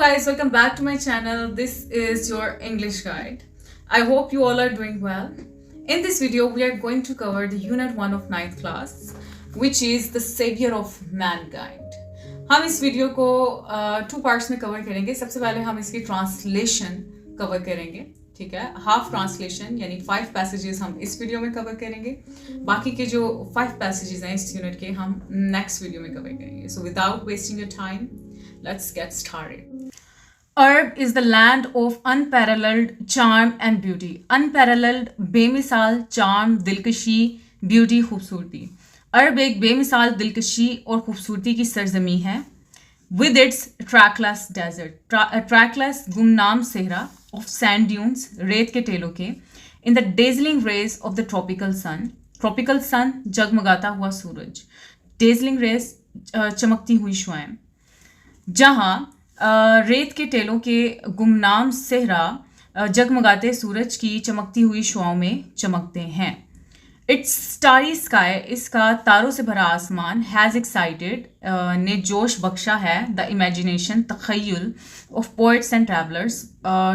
guys, welcome back to my channel. This is your English guide. I hope you all are doing well. In this video, we are going to cover the unit 1 of 9th class, which is the savior of mankind. हम इस video को two parts में cover करेंगे. सबसे पहले हम इसकी translation cover करेंगे, ठीक है. हाफ ट्रांसलेशन यानी 5 पैसेजेस हम इस वीडियो में कवर करेंगे. बाकी के जो 5 पैसेजेस हैं इस यूनिट के हम नेक्स्ट वीडियो में कवर करेंगे. So without wasting your time, let's get started. Arab is the land of unparalleled charm and beauty. Unparalleled बेमिसाल charm, दिलकशी, beauty, खूबसूरती. अरब एक बेमिसाल दिलकशी और खूबसूरती की सरजमी है. With its trackless desert, trackless गुमनाम सहरा of sand dunes, रेत के टेलों के. In the dazzling rays of the tropical sun, tropical sun जगमगाता हुआ सूरज. Dazzling rays चमकती हुई शुआएं. जहाँ रेत के टेलों के गुमनाम सहरा जगमगाते सूरज की चमकती हुई शुआओं में चमकते हैं. इट्स स्टारी स्काई, इसका तारों से भरा आसमान, हैज़ एक्साइटेड ने जोश बख्शा है द इमेजिनेशन, तख़य्युल ऑफ पोइट्स एंड ट्रैवलर्स,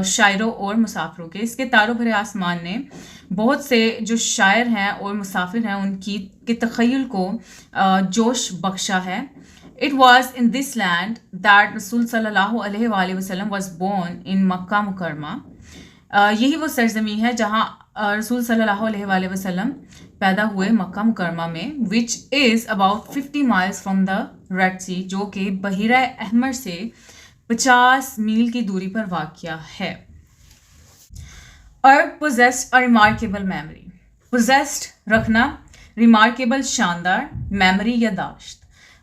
शायरों और मुसाफिरों के. इसके तारों भरे आसमान ने बहुत से जो शायर हैं और मुसाफिर हैं उनकी के तख़य्युल को जोश बख्शा है. It was in this land that Rasul sallallahu alaihi wasallam was born in Makkah Mukarrama. यही वो सरजमी है जहाँ रसूल सल्लल्लाहु अलैहि वसल्लम पैदा हुए मक्का मुकरमा में. which is about 50 miles from the Red Sea, जो कि बहीरा अहमर से 50 मील की दूरी पर वाक़या है. Arab possessed a remarkable memory. possessed रखना, remarkable शानदार, memory यादाश्त.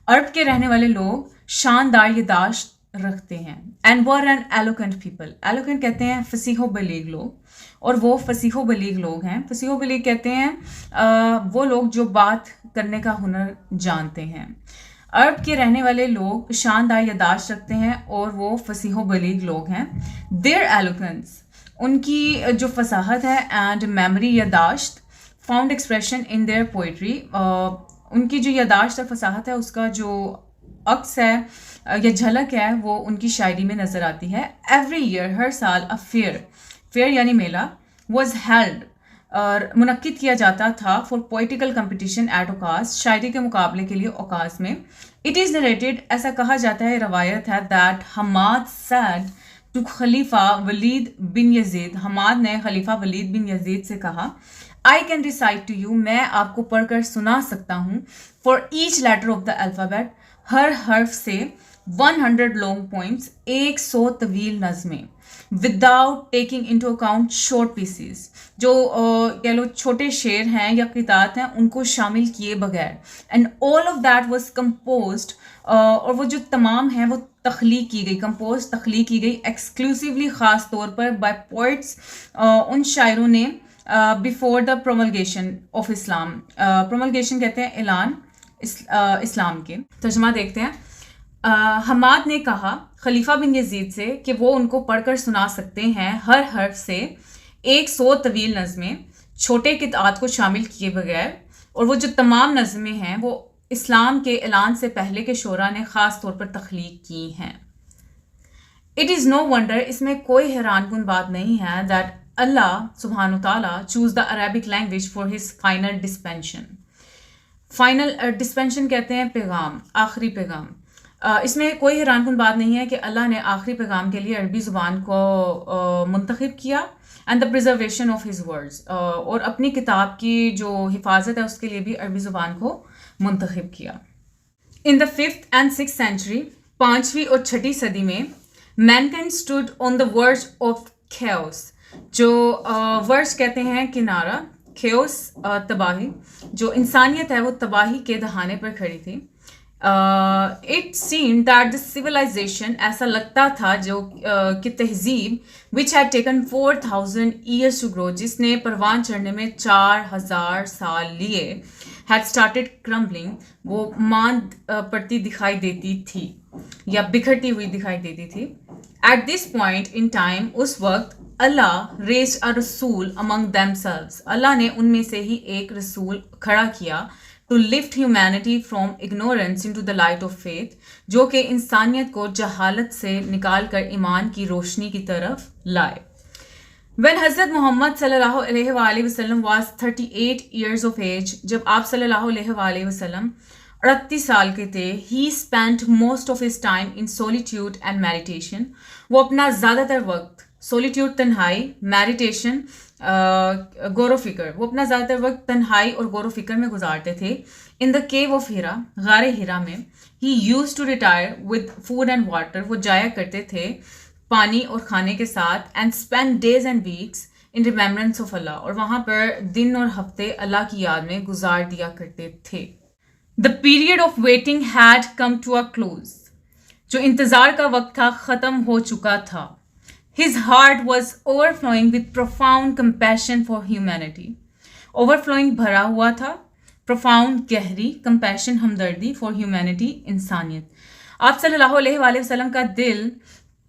अरब के रहने वाले लोग शानदार यादाश्त रखते हैं. And were an eloquent people. Eloquent कहते हैं फसीहो बलीग लोग, और वो फसीहो बलीग लोग हैं. फसीहो बलीग कहते हैं वो लोग जो बात करने का हुनर जानते हैं. अरब के रहने वाले लोग शानदार यादाश्त रखते हैं और वो फसीहो बलीग लोग हैं. देयर एलोकेंस, उनकी जो फसाहत है, एंड मेमोरी यादाश्त, found expression in their poetry, उनकी जो यादाश्त और फसाहत है उसका जो अक्स है या झलक है वो उनकी शायरी में नज़र आती है. एवरी ईयर, हर साल, अ फेयर यानी मेला, वॉज हेल्ड और मुनक्किद किया जाता था फॉर पोइटिकल कंपटीशन एट ओकास, शायरी के मुकाबले के लिए ओकास में. इट इज़ नरेटेड, ऐसा कहा जाता है, रवायत है, दैट हमाद सैड टू खलीफा वलीद बिन यजीद, हमाद ने खलीफा वलीद बिन यजीद से कहा, I can recite to you, मैं आपको पढ़कर सुना सकता हूँ, for each letter of the alphabet, हर हर्फ से 100 लॉन्ग पोइम्स, 100 तवील नज़में, without taking into account short pieces, जो कह लो छोटे शेर हैं या किताब हैं उनको शामिल किए बगैर. And all of that was composed, और वो जो तमाम हैं वो तख्लीक की गई, कंपोज तख्लीक की गई एक्सक्लूसिवली ख़ास तौर पर बाय पोइट्स, उन शायरों ने बिफोर द प्रोमलगेशन ऑफ इस्लाम. प्रोमलगेशन कहते हैं ऐलान इस्लाम के. तर्जुमा देखते हैं. हमाद ने कहा खलीफा बिन यजीद से कि वो उनको पढ़कर सुना सकते हैं हर हर्फ से 100 तवील नज़में, छोटे किताब को शामिल किए बगैर, और वो जो तमाम नज़में हैं वो इस्लाम के ऐलान से पहले के शोरा ने ख़ास तौर पर तख्लीक की हैं. इट इज़ नो वंडर, इसमें कोई हैरानकुन बात नहीं है, दैट अल्लाह सुब्हान ताला choose the Arabic language for his final dispensation. Final dispensation कहते हैं पैगाम, आखिरी पैगाम. इसमें कोई हैरानकुन बात नहीं है कि अल्लाह ने आखिरी पैगाम के लिए अरबी ज़ुबान को मुंतखब किया, and the preservation of his words, और अपनी किताब की जो हिफाजत है उसके लिए भी अरबी ज़ुबान को मुंतखब किया. In the 5th and 6th century, 5वीं और 6ठी सदी में, Mankind stood on the verge of chaos, जो वर्ज कहते हैं किनारा, chaos तबाही, जो इंसानियत है वो तबाही के दहाने पर खड़ी थी. It seemed that the civilisation, ऐसा लगता था जो कि तहजीब, which had taken 4000 years to grow, जिसने परवान चढ़ने में 4000 साल लिए, हैड स्टार्टेड क्रम्बलिंग, वो मांद पड़ती दिखाई देती थी या बिखरती हुई दिखाई देती थी. At this point in time, उस वक्त, अल्लाह रेस्ड अ रसूल अमंग देमसेल्व्स, अल्लाह ने उनमें से ही एक रसूल खड़ा किया, to lift humanity from ignorance into the light of faith, جو کہ انسانیت کو جہالت سے نکال کر ایمان کی روشنی کی طرف لائے. When حضرت محمد صلی اللہ علیہ وآلہ وسلم was 38 years of age, جب آپ صلی اللہ علیہ وآلہ وسلم 38 سال کے تھے, he spent most of his time in solitude and meditation. وہ اپنا زیادہ تر وقت solitude تنہائی, meditation غور و فکر, وہ اپنا زیادہ تر وقت تنہائی اور غور و فکر میں گزارتے تھے. In the cave of Hira, غار ہیرا میں, he used to retire with food and water. وہ جایا کرتے تھے پانی اور کھانے کے ساتھ, and spend days and weeks in remembrance of Allah. اور وہاں پر دن اور ہفتے اللہ کی یاد میں گزار دیا کرتے تھے. The period of waiting had come to a close. جو انتظار کا وقت تھا ختم ہو چکا تھا. His heart was overflowing with profound compassion for humanity. Overflowing بھرا ہوا تھا, profound گہری, compassion ہمدردی, for humanity انسانیت. آپ صلی اللہ علیہ وآلہ وسلم کا دل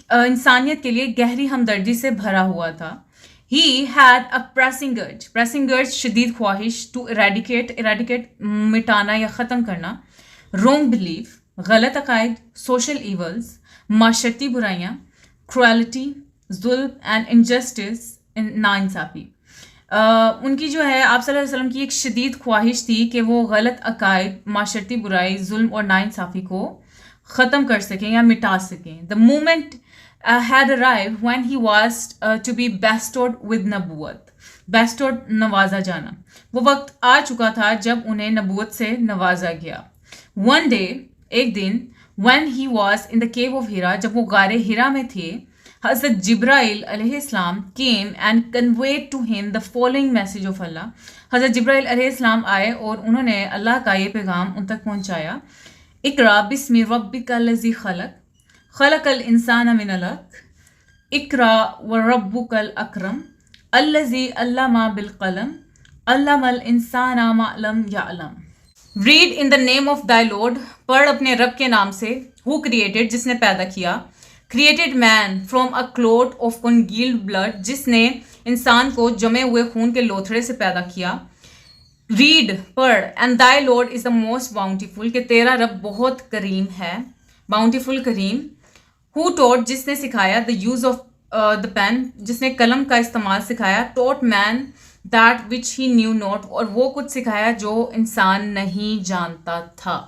انسانیت کے لیے گہری ہمدردی سے بھرا ہوا تھا. He had a pressing urge. Pressing urge شدید خواہش, to eradicate مٹانا یا ختم کرنا, wrong belief غلط عقائد, social evils معاشرتی برائیاں, cruelty ظلم and injustice ناانصافی. ان کی جو ہے آپ صلی اللہ علیہ وسلم کی ایک شدید خواہش تھی کہ وہ غلط عقائد, معاشرتی برائی, ظلم اور ناانصافی کو ختم کر سکیں یا مٹا سکیں. The moment had arrived when he was to be bestowed with نبوت. bestowed نوازا جانا. وہ وقت آ چکا تھا جب انہیں نبوت سے نوازا گیا. One day ایک دن, when he was in the cave of Hira, جب وہ غار ہیرا میں تھے, حضرت جبرائیل علیہ السلام came and conveyed to him the following message of Allah. حضرت جبرائیل علیہ السلام آئے اور انہوں نے اللہ کا یہ پیغام ان تک پہنچایا. اقرا بسم ربک الذی خلق, خلق الانسان من علق, اقرا وربک الاکرم, الذی علم بالقلم, علم الانسان ما لم یعلم. Read in the name of thy Lord, پڑھ اپنے رب کے نام سے, who created جس نے پیدا کیا, created man from a clot of congealed blood, جس نے انسان کو جمے ہوئے خون کے لوتھڑے سے پیدا کیا. Read پڑھ, and thy Lord is the most bountiful, کہ تیرا رب بہت کریم ہے, bountiful کریم. Who taught جس نے سکھایا, the use of the pen جس نے قلم کا استعمال سکھایا, taught man that which he knew not, اور وہ کچھ سکھایا جو انسان نہیں جانتا تھا.